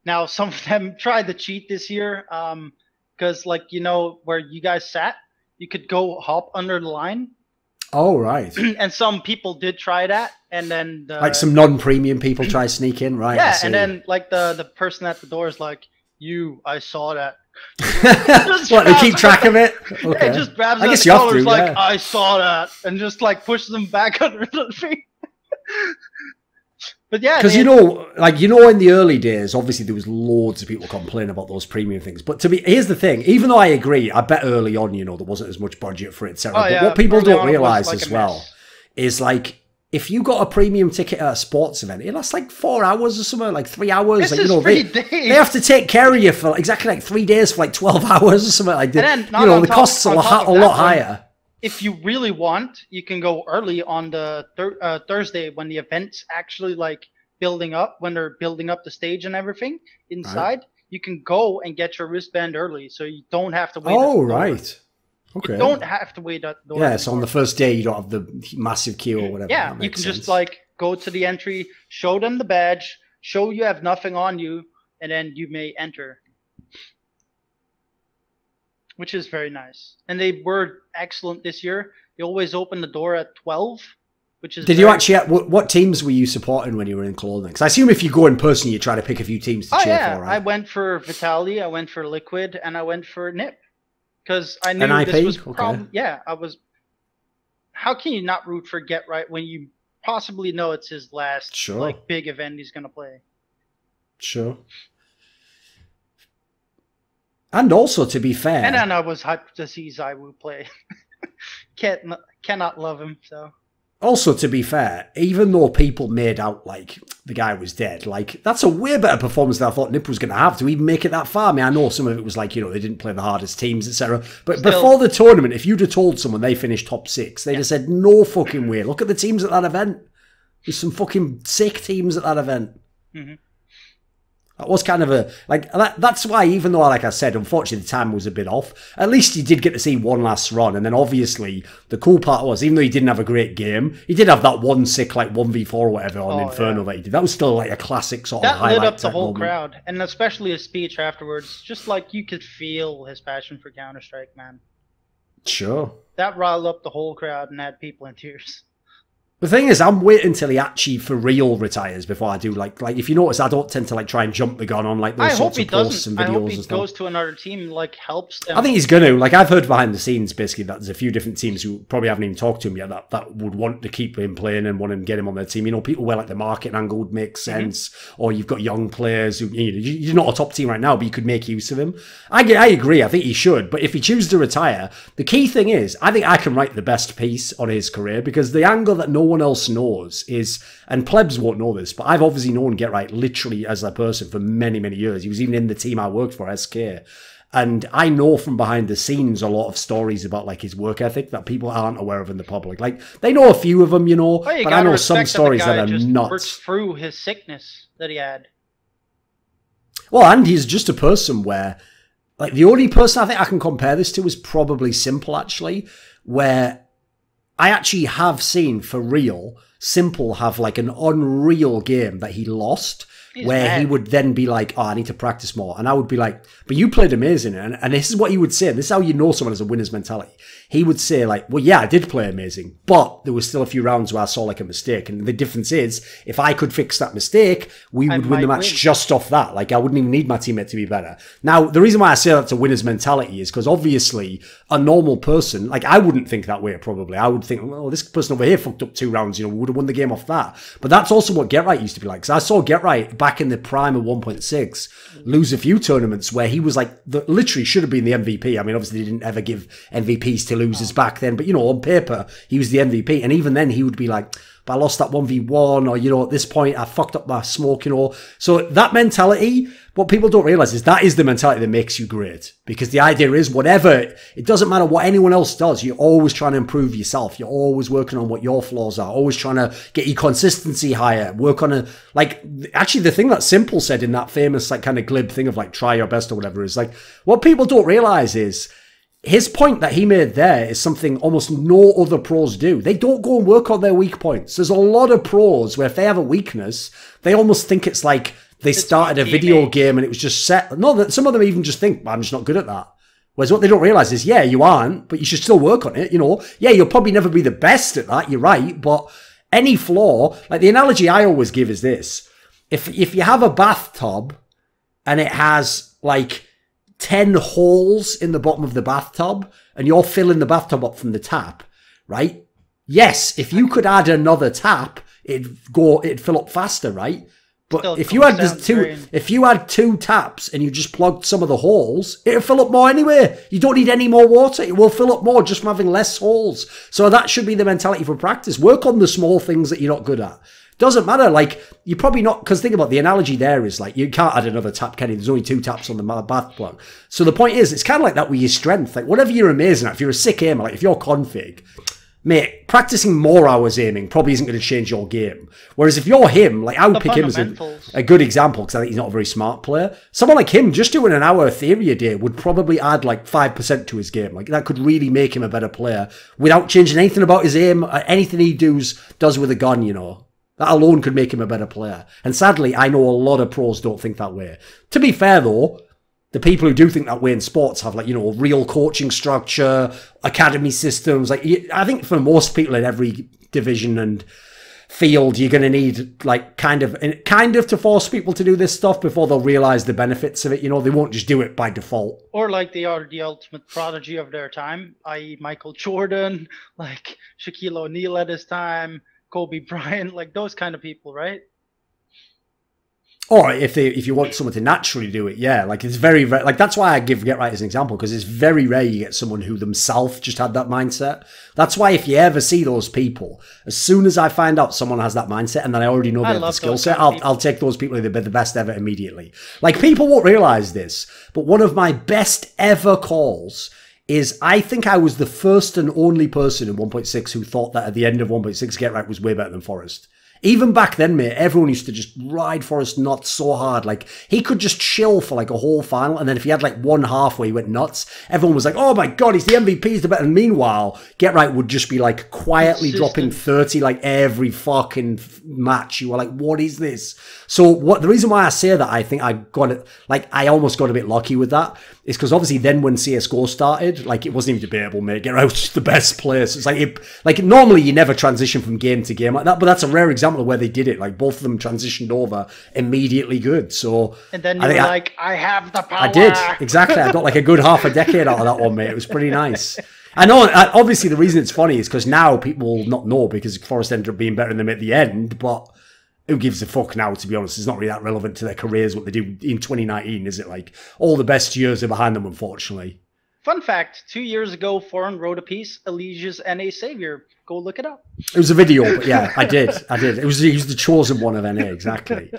Now, some of them tried to cheat this year because, like, you know, where you guys sat, you could go hop under the line. Oh, right. And some people did try that, and then like some non-premium people try to sneak in, right? Yeah, and then like the person at the door is like, I saw that. What, they keep track of it? Okay. Yeah, just grabs the collars like, I saw that, and just like pushes them back under the feet. But yeah, because you know, in the early days, obviously there was loads of people complaining about those premium things. But here's the thing: even though I agree, I bet early on, you know, there wasn't as much budget for it, etc. But what people don't realize as well is like if you got a premium ticket at a sports event, it lasts like 4 hours or something, like 3 hours. This like, is you know, 3 days. They have to take care of you for exactly like 3 days for like 12 hours or something like that. And then, you know, the costs are a lot higher. If you really want, you can go early on the Thursday when the event's actually like building up, when they're building up the stage and everything inside. Right. You can go and get your wristband early, so you don't have to wait. Oh, right. Okay. You don't have to wait at the door. Yeah, so on the first day, you don't have the massive queue or whatever. Yeah, you can just like go to the entry, show them the badge, show you have nothing on you, and then you may enter. Which is very nice. And they were excellent this year. They always open the door at 12, which is... Did you actually... What teams were you supporting when you were in clothing? Because I assume if you go in person, you try to pick a few teams to cheer for, right? I went for Vitality, I went for Liquid, and I went for NiP. Because I knew NIP? this was probably... Yeah, I was... How can you not root for Get Right when you possibly know it's his last like big event he's going to play? Sure. And also, to be fair... And then I was hyped to see ZywOo play. Cannot love him, so... Also, to be fair, even though people made out like the guy was dead, like that's a way better performance than I thought NiP was going to have to even make it that far. I mean, I know some of it was like, you know, they didn't play the hardest teams, etc. But still, before the tournament, if you'd have told someone they finished top 6, they'd have said, no fucking way. Look at the teams at that event. There's some fucking sick teams at that event. Mm-hmm. That was kind of a, like, that's why, even though, like I said, unfortunately the time was a bit off, at least you did get to see one last run. And then obviously the cool part was, even though he didn't have a great game, he did have that one sick, like 1v4 or whatever on Inferno that he did. That was still like a classic sort of highlight. That lit up the whole crowd. And especially his speech afterwards, just like you could feel his passion for Counter-Strike, man. Sure. That riled up the whole crowd and had people in tears. The thing is, I'm waiting until he actually for real retires before I do like if you notice, I don't tend to like try and jump the gun on like those sorts of posts and videos. I hope he and stuff. goes to another team, like helps them. I think he's going to. Like I've heard behind the scenes, basically, that there's a few different teams who probably haven't even talked to him yet that would want to keep him playing and want to get him on their team. You know, people where like the market angle would make sense, or you've got young players who you're not a top team right now, but you could make use of him. I agree. I think he should, but if he chooses to retire, the key thing is, I think I can write the best piece on his career because the angle that no one else knows is, and plebs won't know this, but I've obviously known Get Right literally as a person for many, many years. He was even in the team I worked for, SK. And I know from behind the scenes a lot of stories about like his work ethic that people aren't aware of in the public. Like they know a few of them, you know, but I know some stories that are nuts. Worked through his sickness that he had. Well, and he's just a person where, like, the only person I think I can compare this to is probably Simple, actually, where I actually have seen for real Simple have like an unreal game that he lost, where he would then be like, oh, I need to practice more. And I would be like, but you played amazing. And this is what he would say. This is how you know someone has a winner's mentality. He would say like, well, yeah, I did play amazing, but there was still a few rounds where I saw like a mistake. And the difference is, if I could fix that mistake, we would win the match just off that. Like I wouldn't even need my teammate to be better. Now, the reason why I say that's a winner's mentality is because obviously a normal person, like I wouldn't think that way probably. I would think, well, this person over here fucked up 2 rounds, you know, we would have won the game off that. But that's also what Get Right used to be like. Because I saw Get Right back in the prime of 1.6 lose a few tournaments where he was like, literally should have been the MVP. I mean, obviously they didn't ever give MVPs to losers back then, but you know, on paper, he was the MVP. And even then he would be like, but I lost that 1v1, or, you know, at this point, I fucked up my smoke, you know. So that mentality, what people don't realize is that is the mentality that makes you great. Because the idea is whatever, it doesn't matter what anyone else does, you're always trying to improve yourself. You're always working on what your flaws are, always trying to get your consistency higher, work on a, like, actually the thing that Simple said in that famous, like, kind of glib thing of, like, try your best or whatever is, like, what people don't realize is, his point that he made there is something almost no other pros do. They don't go and work on their weak points. There's a lot of pros where if they have a weakness, they almost think it's like they started a video game and it was just set. No, some of them even just think, I'm just not good at that. Whereas what they don't realize is, yeah, you aren't, but you should still work on it. You know, yeah, you'll probably never be the best at that. You're right. But any flaw, like the analogy I always give is this. If you have a bathtub and it has like 10 holes in the bottom of the bathtub and you're filling the bathtub up from the tap, right? Yes, if you could add another tap, it'd fill up faster, right? But Still if you had comes down this to drain. if you had 2 taps and you just plugged some of the holes, it'll fill up more anyway. You don't need any more water. It will fill up more just from having less holes. So that should be the mentality for practice. Work on the small things that you're not good at. Doesn't matter. Like, you're probably not, because think about the analogy there is like, you can't add another tap, can you? There's only 2 taps on the bath plug. So the point is, it's kind of like that with your strength. Like, whatever you're amazing at, if you're a sick aimer, like if you're config, mate, practicing more hours aiming probably isn't going to change your game. Whereas if you're him, like I would pick him as a good example because I think he's not a very smart player. Someone like him, just doing an hour of theory a day would probably add like 5% to his game. Like that could really make him a better player without changing anything about his aim, anything he does with a gun, you know. That alone could make him a better player. And sadly, I know a lot of pros don't think that way. To be fair though, the people who do think that way in sports have, like, you know, real coaching structure, academy systems. Like, I think for most people in every division and field, you're going to need, like, kind of to force people to do this stuff before they'll realize the benefits of it. You know, they won't just do it by default. Or like they are the ultimate prodigy of their time, i.e. Michael Jordan, like Shaquille O'Neal at his time, Kobe Bryant, like those kind of people, right? Or if you want someone to naturally do it, yeah. Like, it's very, very, like, that's why I give Get Right as an example, because it's very rare you get someone who themselves just had that mindset. That's why if you ever see those people, as soon as I find out someone has that mindset and then I already know they have the skill set, I'll take those people who are the best ever immediately. Like, people won't realize this, but one of my best ever calls is, I think I was the first and only person in 1.6 who thought that at the end of 1.6 Get Right was way better than Forrest. Even back then, mate, everyone used to just ride Forrest nuts so hard. Like, he could just chill for like a whole final, and then if he had like one half where he went nuts, everyone was like, oh my god, he's the MVP, he's the better. And meanwhile, Get Right would just be like quietly dropping 30 like every fucking match. You were like, what is this? So the reason why I say that, I think I got it, like, I almost got a bit lucky with that, is because obviously then when CSGO started, like, it wasn't even debatable, mate. Get Right was just the best player. So it's like, normally you never transition from game to game like that, but that's a rare example of where they did it. Like, both of them transitioned over immediately good. So, and then you were like, I have the power. I did, exactly. I got like a good half a decade out of that one, mate. It was pretty nice. I know, obviously the reason it's funny is because now people will not know, because Forrest ended up being better than them at the end, but who gives a fuck now, to be honest? It's not really that relevant to their careers, what they do in 2019, is it? Like, all the best years are behind them, unfortunately. Fun fact, 2 years ago, Foreign wrote a piece, OllieJ's NA Savior. Go look it up. It was a video, but yeah, I did. He was the chosen one of NA, exactly.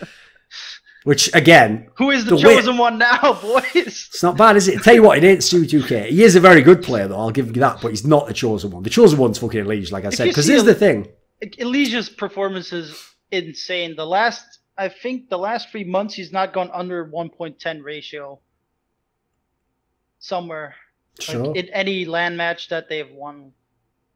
Which, again... Who is the chosen one now, boys? It's not bad, is it? Tell you what, it ain't Stu 2K. He is a very good player, though, I'll give you that, but he's not the chosen one. The chosen one's fucking OllieJ, like I said, because here's the thing. OllieJ's performance is insane. I think the last 3 months, he's not gone under 1.10 ratio. Somewhere. Sure. Like, in any LAN match that they've won.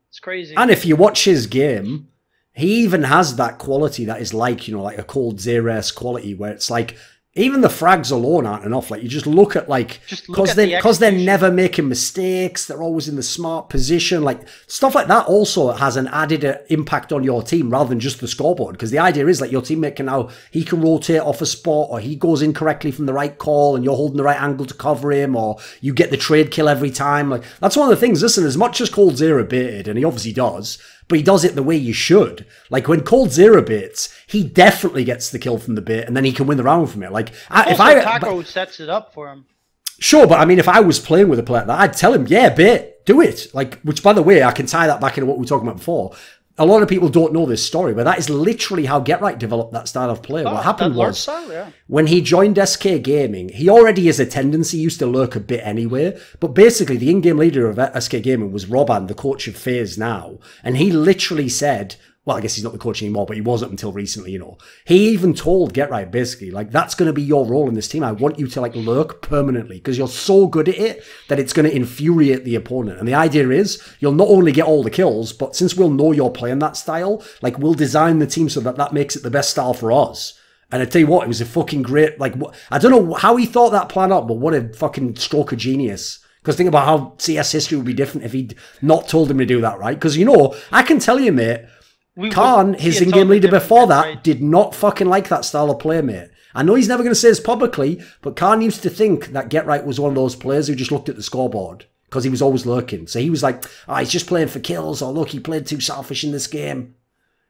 It's crazy. And if you watch his game, he even has that quality that is like, you know, like a Cold Zero-esque quality, where it's like, even the frags alone aren't enough. Like, you just look at, like, because they're never making mistakes, they're always in the smart position, like, stuff like that also has an added impact on your team rather than just the scoreboard. Because the idea is, like, your teammate he can rotate off a spot, or he goes in correctly from the right call and you're holding the right angle to cover him, or you get the trade kill every time. Like, that's one of the things. Listen, as much as Cold Zero baited, and he obviously does, but he does it the way you should. Like, when Cold Zero baits, he definitely gets the kill from the bait, and then he can win the round from it. Like, Taco sets it up for him. Sure, but I mean, if I was playing with a player like that, I'd tell him, yeah, bait, do it. Like, which, by the way, I can tie that back into what we were talking about before. A lot of people don't know this story, but that is literally how Get Right developed that style of play. What happened was, when he joined SK Gaming, he already has a tendency, used to lurk a bit anyway, but basically the in-game leader of SK Gaming was Robban, the coach of FaZe now, and he literally said, well, I guess he's not the coach anymore, but he wasn't until recently, you know. He even told Get Right, basically, like, that's going to be your role in this team. I want you to, like, lurk permanently, because you're so good at it that it's going to infuriate the opponent. And the idea is, you'll not only get all the kills, but since we'll know you're playing that style, like, we'll design the team so that that makes it the best style for us. And I tell you what, it was a fucking great, like, I don't know how he thought that plan up, but what a fucking stroke of genius. Because think about how CS history would be different if he'd not told him to do that, right? Because, you know, I can tell you, mate, Khan, his in-game leader before that, did not fucking like that style of play, mate. I know he's never going to say this publicly, but Khan used to think that Get Right was one of those players who just looked at the scoreboard, because he was always lurking. So he was like, oh, he's just playing for kills, or look, he played too selfish in this game.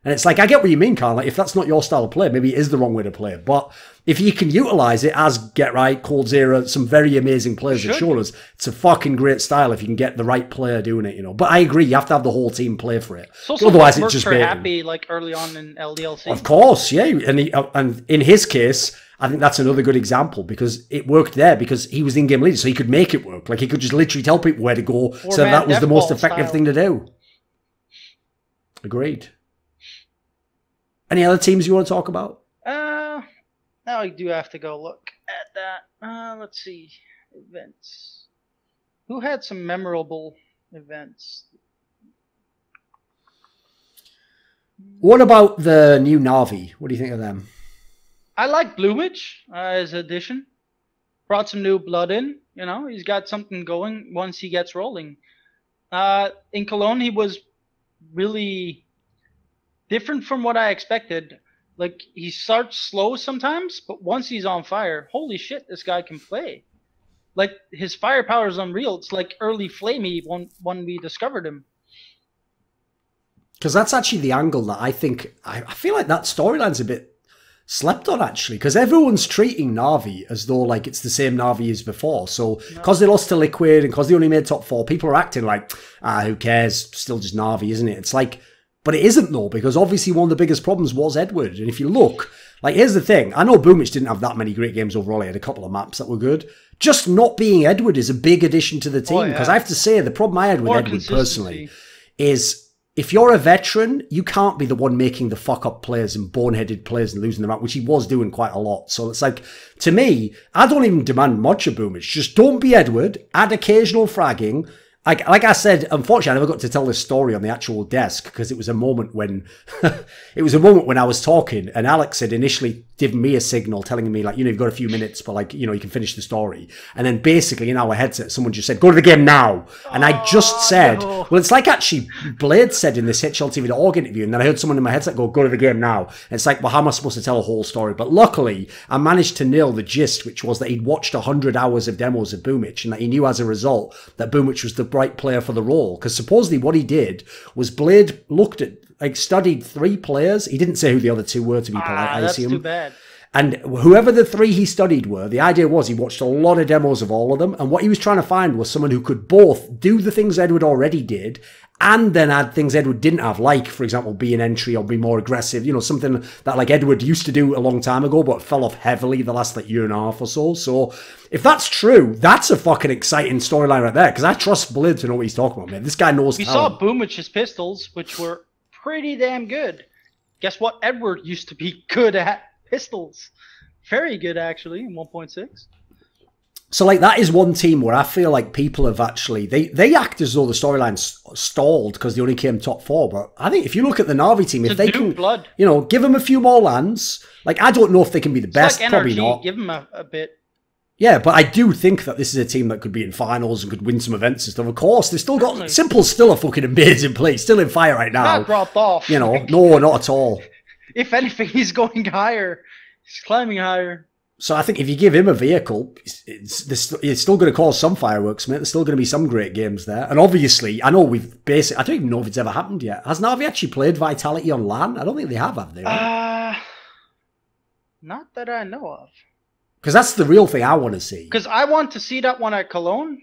And it's like, I get what you mean, Carl. Like, if that's not your style of play, maybe it is the wrong way to play it. But if you can utilize it as Get Right, Cold Zero, some very amazing players have shown us, it's a fucking great style if you can get the right player doing it, you know. But I agree, you have to have the whole team play for it. Otherwise, it's just for Happy, like early on in LDLC. Of course, yeah. And in his case, I think that's another good example because it worked there because he was in-game leader, so he could make it work. Like, he could just literally tell people where to go. So that was the most effective thing to do. Agreed. Any other teams you want to talk about? Now I do have to go look at that. Let's see. Events. Who had some memorable events? What about the new Na'Vi? What do you think of them? I like Bloomage as an addition. Brought some new blood in. You know, he's got something going once he gets rolling. In Cologne, he was really different from what I expected. Like, he starts slow sometimes, but once he's on fire, holy shit, this guy can play. Like, his firepower is unreal. It's like early Flamey when we discovered him. Because that's actually the angle that I think... I feel like that storyline's a bit slept on, actually. Because everyone's treating Na'Vi as though, like, it's the same Na'Vi as before. So, because they lost to Liquid and because they only made top 4, people are acting like, who cares? Still just Na'Vi, isn't it? It's like... But it isn't, though, because obviously one of the biggest problems was Edward. And if you look, like, here's the thing. I know Boomich didn't have that many great games overall. He had a couple of maps that were good. Just not being Edward is a big addition to the team. Because I have to say, the problem I had with Edward personally is if you're a veteran, you can't be the one making the fuck-up plays and boneheaded plays and losing the map, which he was doing quite a lot. So it's like, to me, I don't even demand much of Boomich. Just don't be Edward, add occasional fragging. Like I said, unfortunately, I never got to tell this story on the actual desk because it was a moment when I was talking and Alex had initially given me a signal telling me, like, you know, you've got a few minutes, but, like, you know, you can finish the story. And then basically in our headset, someone just said, go to the game now. And I just said, well, it's like actually Blade said in this HLTV.org interview. And then I heard someone in my headset go to the game now. And it's like, well, how am I supposed to tell a whole story? But luckily, I managed to nail the gist, which was that he'd watched 100 hours of demos of Boomich and that he knew as a result that Boomich was the right player for the role. Because supposedly what he did was Blade looked at, like, studied 3 players. He didn't say who the other 2 were, to be polite, I assume. That's too bad. And whoever the 3 he studied were, the idea was he watched a lot of demos of all of them. And what he was trying to find was someone who could both do the things Edward already did and then add things Edward didn't have, like, for example, be an entry or be more aggressive. You know, something that, like, Edward used to do a long time ago, but fell off heavily the last, like, year and a half or so. So if that's true, that's a fucking exciting storyline right there, because I trust Blade to know what he's talking about, man. This guy knows talent. We saw Boomich's pistols, which were pretty damn good. Guess what? Edward used to be good at pistols. Very good, actually, in 1.6. So, like, that is one team where I feel like people have actually... They act as though the storyline stalled because they only came top 4. But I think if you look at the Na'Vi team, if they can, you know, give them a few more lands... Like, I don't know if they can be the best. Like probably NRG, not. Give them a bit. Yeah, but I do think that this is a team that could be in finals and could win some events and stuff. Of course, they've still got... Simple's still a fucking amazing play. Still in fire right now. Not dropped off. You know, no, not at all. If anything, he's going higher. He's climbing higher. So I think if you give him a vehicle, it's still going to cause some fireworks, mate. There's still going to be some great games there. And obviously, I know we've basically... I don't even know if it's ever happened yet. Has Na'Vi actually played Vitality on LAN? I don't think they have they? Right? Not that I know of. Because that's the real thing I want to see. Because I want to see that one at Cologne.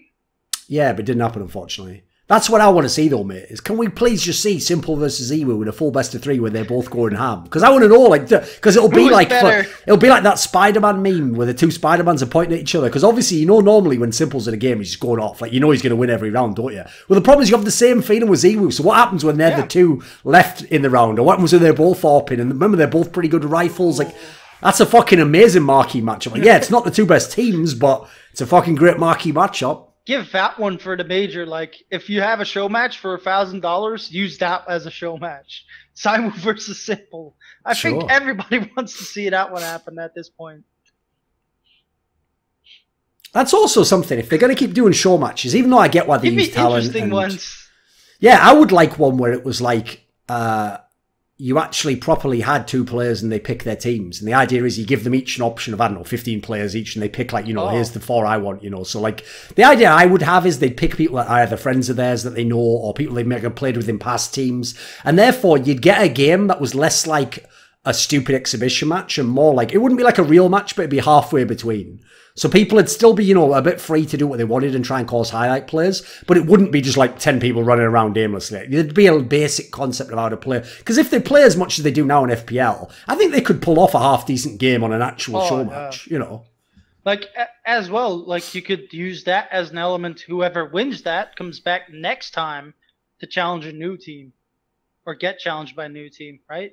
Yeah, but it didn't happen, unfortunately. That's what I want to see, though, mate. Is can we please just see Simple versus Ewu in a full best of 3 where they're both going ham? Because I want to know, like, because it'll be like it'll be like that Spider-Man meme where the 2 Spider-Mans are pointing at each other. Because obviously, you know, normally when Simple's in a game, he's just going off. Like, you know, he's going to win every round, don't you? Well, the problem is you have the same feeling with Ewu. So what happens when they're the 2 left in the round, or what happens when they're both AWPing? And remember, they're both pretty good rifles. Like, that's a fucking amazing marquee matchup. Like, yeah, it's not the 2 best teams, but it's a fucking great marquee matchup. Give that one for the major. Like, if you have a show match for $1,000, use that as a show match. Simon versus Simple. I think everybody wants to see that one happen at this point. That's also something. If they're going to keep doing show matches, even though I get why they use talent. Interesting ones. Yeah, I would like one where it was like, you actually properly had 2 players and they pick their teams. And the idea is you give them each an option of, I don't know, 15 players each, and they pick like, you know, here's the 4 I want, you know. So like the idea I would have is they'd pick people that are either friends of theirs that they know or people they may have played with in past teams. And therefore you'd get a game that was less like a stupid exhibition match and more like, it wouldn't be like a real match, but it'd be halfway between. So people would still be, you know, a bit free to do what they wanted and try and cause highlight plays, but it wouldn't be just like 10 people running around aimlessly. There'd be a basic concept of how to play. Because if they play as much as they do now in FPL, I think they could pull off a half-decent game on an actual show match, you know. Like, as well, like, you could use that as an element. Whoever wins that comes back next time to challenge a new team. Or get challenged by a new team, right?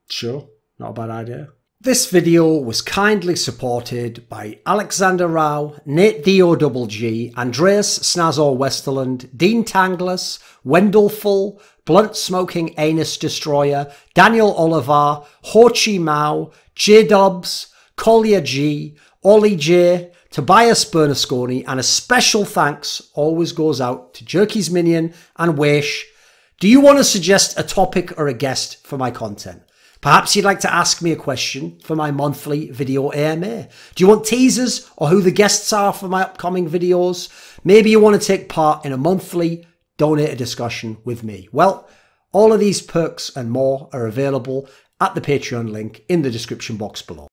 Sure. Not a bad idea. This video was kindly supported by Alexander Rao, NateDOhDoubleG, Andreas Snazore Westerlund, Dean Tanglis, Wendelful, Blunt Smoking Anus Destroyer, Daniel Olivar, Chi Mao, JDubs, Kolja G, OllieJ, Tobias Bernasconi, and a special thanks always goes out to Jerky's Minion and weixz. Do you want to suggest a topic or a guest for my content? Perhaps you'd like to ask me a question for my monthly video AMA. Do you want teasers or who the guests are for my upcoming videos? Maybe you want to take part in a monthly donate a discussion with me. Well, all of these perks and more are available at the Patreon link in the description box below.